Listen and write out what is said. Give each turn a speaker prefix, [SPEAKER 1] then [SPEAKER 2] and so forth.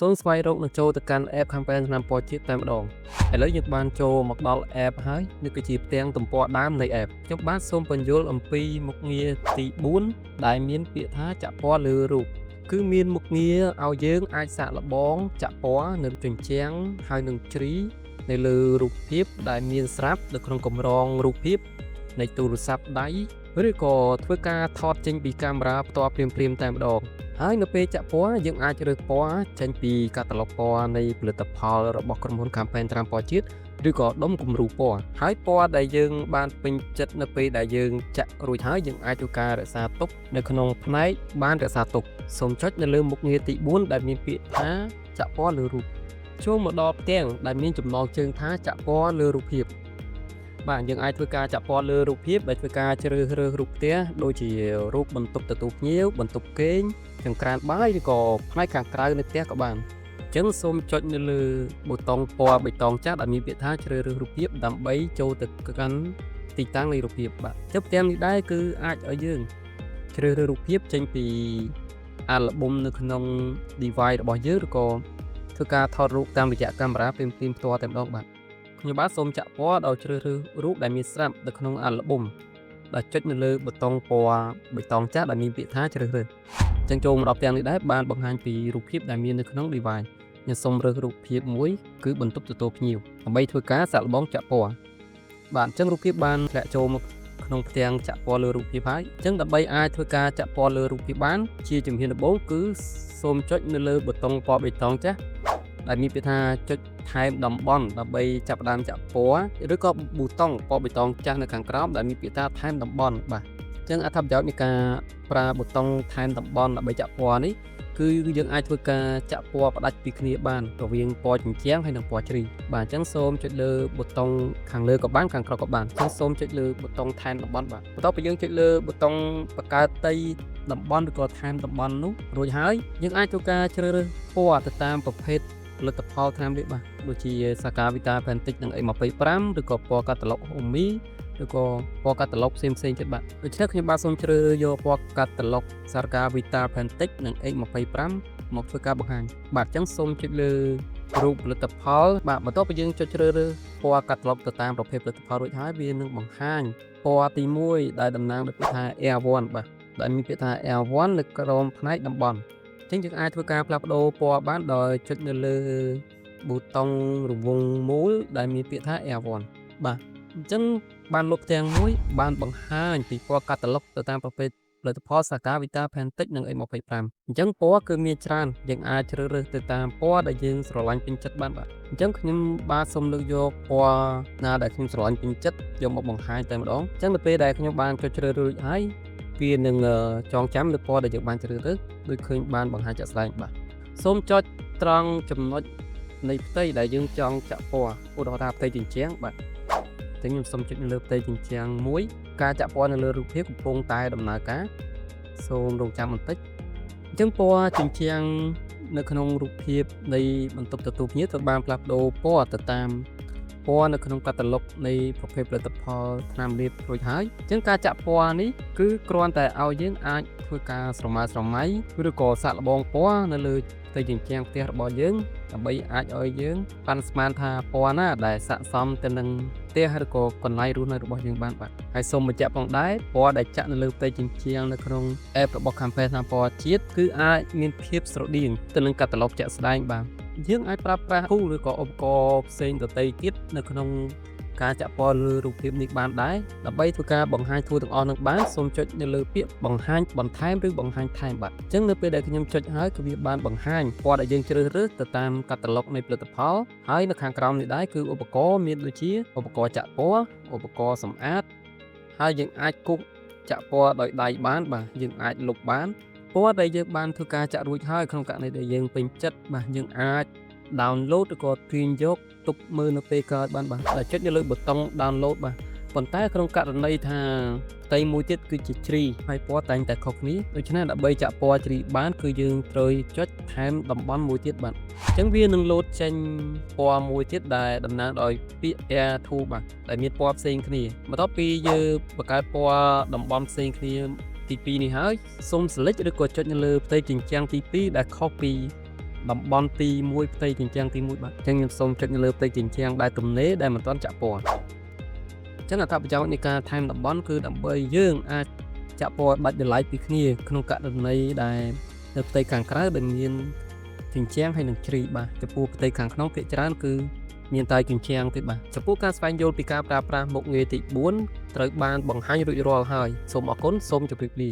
[SPEAKER 1] សូមស្វែងរកនិងចូលទៅកាន់ app campaign ថ្នាំពណ៌ជាតិតែម្ដងឥឡូវយើងបានចូលមកដល់ app ហើយនេះគឺជាផ្ទាំងទំព័រដើមនៃ app ខ្ញុំបាទសូមបញ្យល់អំពីមុខងារទី4ដែលមានពាក្យថាចាក់ពណ៌លើរូបគឺមានមុខងារឲ្យយើងអាចសាកល្បងចាក់ពណ៌នៅជញ្ជាំងហើយនឹងជ្រីនៅលើរូបភាពដែលមានស្រាប់នៅក្នុងកម្រងរូបភាពនៃទូរស័ព្ទដៃឬក៏ធ្វើការថតចេញពីកាមេរ៉ាផ្ទាល់ព្រាមៗតែម្ដងហើយនៅពេលចាក់ពណ៌យើងអាចរើសពណ៌ចេញពីកាតាឡុកពណ៌នៃផលិតផលរបស់ក្រុមហ៊ុន Campaign ត្រាំពណ៌ជាតិឬក៏ដុំគំរូពណ៌ហើយពណ៌ដែលយើងបានពេញចិត្តនៅពេលដែលយើងចាក់រួចហើយយើងអាចធ្វើការរក្សាទុកនៅក្នុងផ្នែកបានរក្សាទុកសូមចុចនៅលើមុខងារទី4ដែលមានពាក្យថាចាក់ពណ៌លើរូបចូលមកដល់ផ្ទាំងដែលមានចំណងជើងថាចាក់ពណ៌លើរូបភាពបាទយើងអាចធ្វើការចាក់ពណ៌លើរូបភាពដោយធ្វើការជ្រើសរើសរូបផ្ទះដូចជារូបបន្ទប់ទទួលភ្ញៀវបន្ទប់គេងចង្ក្រានបាយឬក៏ផ្នែកខាងក្រៅនៃផ្ទះក៏បានអញ្ចឹងសូមចុចនៅលើប៊ូតុងពណ៌បៃតងចាស់ដែលមានពាក្យថាជ្រើសរើសរូបភាពដើម្បីចូលទៅកាន់ទីតាំងនៃរូបភាពបាទចុចផ្ទាំងនេះដែរគឺអាចឲ្យយើងជ្រើសរើសរូបភាពចេញពីអាល់ប៊ុមនៅក្នុង device របស់យើងឬក៏ធ្វើការថតរូបតាមរយៈកាមេរ៉ាព្រាមៗផ្ទាល់តែម្ដងបាទខ្ញុំបាទសូមចាក់ពណ៌ដោយជ្រើសរើសរូបដែលមានស្រាប់នៅក្នុងអាល់ប៊ុមដោយចុចនៅលើប៊ូតុងពណ៌បៃតងចាស់ដែលមានពាក្យថាជ្រើសរើសអញ្ចឹងចូលមកដល់ផ្ទាំងនេះដែរបានបង្ហាញពីរូបភាពដែលមាននៅក្នុង device ខ្ញុំសូមរើសរូបភាពមួយគឺបន្ទប់ទទួលភ្ញៀវដើម្បីធ្វើការសាកល្បងចាក់ពណ៌បាទអញ្ចឹងរូបភាពបានធ្លាក់ចូលមកក្នុងផ្ទាំងចាក់ពណ៌លើរូបភាពហើយអញ្ចឹងដើម្បីអាចធ្វើការចាក់ពណ៌លើរូបភាពបានជាជំហានដំបូងគឺសូមចុចនៅលើប៊ូតុងពណ៌បៃតងចាស់ដែលមានពាក្យថាចុចថែមតំបន់ដើម្បីចាប់ផ្ដើមចាក់ពណ៌ឬក៏ប៊ូតុងពណ៌បៃតងចាស់នៅខាងក្រោមដែលមានពាក្យថាថែមតំបន់បាទអញ្ចឹងអត្ថប្រយោជន៍នៃការប្រើប៊ូតុងថែមតំបន់ដើម្បីចាក់ពណ៌នេះគឺយើងអាចធ្វើការចាក់ពណ៌ផ្ដាច់ពីគ្នាបានរវាងពណ៌ជញ្ជាំងហើយនិងពណ៌ជ្រីបាទអញ្ចឹងសូមចុចលើប៊ូតុងខាងលើក៏បានខាងក្រោមក៏បានអញ្ចឹងសូមចុចលើប៊ូតុងថែមតំបន់បាទបន្ទាប់ពីយើងចុចលើប៊ូតុងបង្កើតផ្ទៃតំបន់ឬក៏ថែមតំបន់នោះរួចហើយយើងអាចធ្វើការជ្រើសរើសពណ៌ទៅតាមប្រភេទផលិតផលថ្នាំនេះបាទដូចជាសាកាវីតាផែនតិចនិង A25 ឬក៏ពណ៌កាតាឡុកអូមីឬក៏ពណ៌កាតាឡុកផ្សេងៗទៀតបាទដូច្នេះខ្ញុំបាទសូមជ្រើសយកពណ៌កាតាឡុកសាកាវីតាផែនតិចនិង A25 មកធ្វើការបង្ហាញបាទអញ្ចឹងសូមចុចលើរូបផលិតផលបាទបន្ទាប់ពីយើងចុចជ្រើសរើសពណ៌កាតាឡុកទៅតាមប្រភេទផលិតផលរួចហើយវានឹងបង្ហាញពណ៌ទី1ដែលតំណាងដោយពាក្យថា Air1 បាទដែលមានពាក្យថា Air1 នៅក្រោមផ្នែកតំបន់ចឹងយើងអាចធ្វើការផ្លាស់ប្ដូរពណ៌បានដោយចុចនៅលើប៊ូតុងរង្វង់មូលដែលមានពាក្យថា Air1 បាទអញ្ចឹងបានលុបផ្ទាំងមួយបានបង្ហាញពីពណ៌កាតាឡុកទៅតាមប្រភេទផលិតផលសាកាវីតាផែនតិចនិង A25 អញ្ចឹងពណ៌គឺមានច្រើនយើងអាចជ្រើសរើសទៅតាមពណ៌ដែលយើងស្រឡាញ់ពេញចិត្តបានបាទអញ្ចឹងខ្ញុំបាទសូមលើកយកពណ៌ណាដែលខ្ញុំស្រឡាញ់ពេញចិត្តយកមកបង្ហាញតែម្ដងអញ្ចឹងនៅពេលដែលខ្ញុំបានចុចជ្រើសរើសរួចហើយវានឹងចងចាំនៅពណ៌ដែលយើងបានជ្រើសរើសដូចឃើញបានបង្ហាញជាក់ស្ដែងបាទសូមចុចត្រង់ចំណុចនៃផ្ទៃដែលយើងចង់ចាក់ពណ៌ឧទាហរណ៍ថាផ្ទៃជញ្ជាំងបាទចឹងខ្ញុំសូមចុចនៅលើផ្ទៃជញ្ជាំងមួយការចាក់ពណ៌នៅលើរូបភាពកំពុងតែដំណើរការសូមរងចាំបន្តិចអញ្ចឹងពណ៌ជញ្ជាំងនៅក្នុងរូបភាពនៃបន្ទប់ទទួលភ្ញៀវត្រូវបានផ្លាស់ប្ដូរពណ៌ទៅតាមពណ៌នៅក្នុងកាតាឡុកនៃប្រភេទផលិតផលថ្នាំលាបរួចហើយអញ្ចឹងការចាក់ពណ៌នេះគឺគ្រាន់តែឲ្យយើងអាចធ្វើការស្រមើស្រមៃឬក៏សាកល្បងពណ៌នៅលើផ្ទៃជញ្ជាំងផ្ទះរបស់យើងដើម្បីអាចឲ្យយើងប៉ាន់ស្មានថាពណ៌ណាដែលស័ក្តិសមទៅនឹងផ្ទះឬក៏កន្លែងរស់នៅរបស់យើងបានបាទហើយសូមបញ្ជាក់ផងដែរពណ៌ដែលចាក់នៅលើផ្ទៃជញ្ជាំងនៅក្នុង app របស់ Campaign ថ្នាំពណ៌ជាតិគឺអាចមានភាពស្រដៀងទៅនឹងកាតាឡុកជាក់ស្ដែងបាទយើងអាចប្រើប្រាស់គូឬក៏ឧបករណ៍ផ្សេងដទៃទៀតនៅក្នុងការចាក់ពណ៌លើរូបភាពនេះបានដែរដើម្បីធ្វើការបង្ហាញทั่វទាំងអស់នឹងបានសូមចុចនៅលើពាក្យបង្ហាញបន្ថែមឬបង្ហាញថែមបាទអញ្ចឹងនៅពេលដែលខ្ញុំចុចហើយគឺវាបានបង្ហាញពណ៌ដែលយើងជ្រើសរើសទៅតាមកាតាឡុកនៃផលិតផលហើយនៅខាងក្រោមនេះដែរគឺឧបករណ៍មានដូចជាឧបករណ៍ចាក់ពណ៌ឧបករណ៍សម្អាតហើយយើងអាចគប់ចាក់ពណ៌ដោយដៃបានបាទយើងអាចលុបបានពណ៌ដែលយើងបានធ្វើការចាក់រួចហើយក្នុងករណីដែលយើងពេញចិត្តបាទយើងអាច download ឬក៏ទាញយកទុកមើលនៅពេលក្រោយបានបាទតែចុចនៅលើប៊ូតុង download បាទប៉ុន្តែក្នុងករណីថាផ្ទៃមួយទៀតគឺជាជ្រីហើយពណ៌តែងតែខុសគ្នាដូច្នេះដើម្បីចាក់ពណ៌ជ្រីបានគឺយើងត្រូវចុចថែមតំបន់មួយទៀតបាទអញ្ចឹងវានឹងលោតចេញពណ៌មួយទៀតដែលតំណាងដោយពាក្យ Air2 បាទដែលមានពណ៌ផ្សេងគ្នាបន្ទាប់ពីយើងបង្កើតពណ៌តំបន់ផ្សេងគ្នាទី2នេះហើយសូម select ឬក៏ចុចនៅលើផ្ទៃជញ្ជាំងទី2ដែលខុសពី តំបន់ទី1ផ្ទៃជញ្ជាំងទី1បាទអញ្ចឹងខ្ញុំសូមចុចនៅលើផ្ទៃជញ្ជាំងដែលទំនេរដែលមិនទាន់ចាក់ពណ៌អញ្ចឹងអត្ថប្រយោជន៍នៃការថែមតំបន់គឺដើម្បីយើងអាចចាក់ពណ៌ដាច់ដោយឡែកពីគ្នាក្នុងករណីដែលនៅផ្ទៃខាងក្រៅដែលមានជញ្ជាំងហើយនឹងជ្រីបាទចំពោះផ្ទៃខាងក្នុងភាគច្រើនគឺមានតែជញ្ជាំងទេបាទចំពោះការស្វែងយល់ពីការប្រើប្រាស់មុខងារទី4ត្រូវបានបង្ហាញរួចរាល់ហើយសូមអរគុណសូមជម្រាបលា